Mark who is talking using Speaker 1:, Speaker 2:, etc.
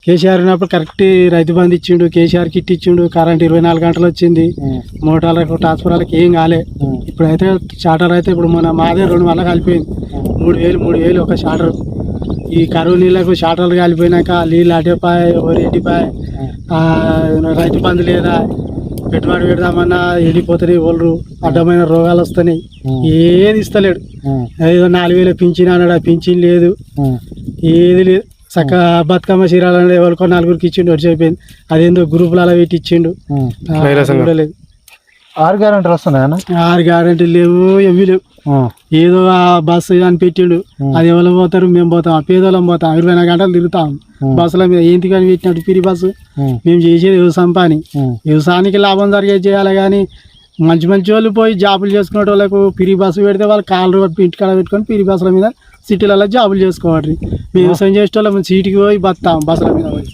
Speaker 1: కేసీఆర్ ఉన్నప్పుడు కరెక్ట్ రైతు బంధు ఇచ్చిండు, కేసీఆర్ కిట్ ఇచ్చిండు, కరెంట్ 24 గంటలు వచ్చింది, మోటార్లకు ట్రాన్స్ఫర్లకు ఏం కాలే. ఇప్పుడైతే షార్టర్ అయితే ఇప్పుడు మన మాదే 2 వల్ల కలిపోయింది, 3,000 ఒక షార్టర్. ఈ కరువు నీళ్ళకు షార్టర్లు కాలిపోయినాక నీళ్ళు అటేపాయ ఎవరు ఎట్టిపాయ, రైతు బంధు లేదా, పెట్టుబడి పెడదామన్నా వెళ్ళిపోతున్నాయి వాళ్ళు, అడ్డమైన రోగాలు వస్తున్నాయి, ఏది ఇస్తలేడు. ఏదో 4,000 పింఛన్ అన్నాడు, ఆ పింఛన్ లేదు, ఏది లేదు. చక్కగా బతుకమ్మ చీరాలు ఎవరికో 4గురికి ఇచ్చిండు, వచ్చి అయిపోయింది. అదేందో గ్రూపులలో పెట్టి ఇచ్చిండు, లేదు.
Speaker 2: 6 గ్యారెంటీలు వస్తున్నాయన్న?
Speaker 1: 6 గ్యారెంటీలు లేవు, ఏమీ లేవు. ఏదో ఆ బస్సు అని పెట్టిండు, అది ఎవరు పోతారు, మేము పోతాం, ఆ పేదోళ్ళం పోతాం, 24 గంటలు తిరుగుతాం బస్సుల మీద. ఏంటి కానీ పెట్టినట్టు పిరి బస్సు? మేము చేసేది వ్యవసాయం పని, వ్యవసాయానికి లాభం జరిగేది చేయాలి. కానీ మంచి మంచి వాళ్ళు పోయి జాబులు చేసుకునే వాళ్ళకు పిరి బస్సు పెడితే వాళ్ళు కాళ్ళు ఇంటికాడ పెట్టుకొని పిరి బస్సుల మీద సిటీలలో జాబులు చేసుకోవాలి. మేము వ్యవసాయం చేసే వాళ్ళం సీటుకి పోయి బతాం బస్సుల మీద పోయి.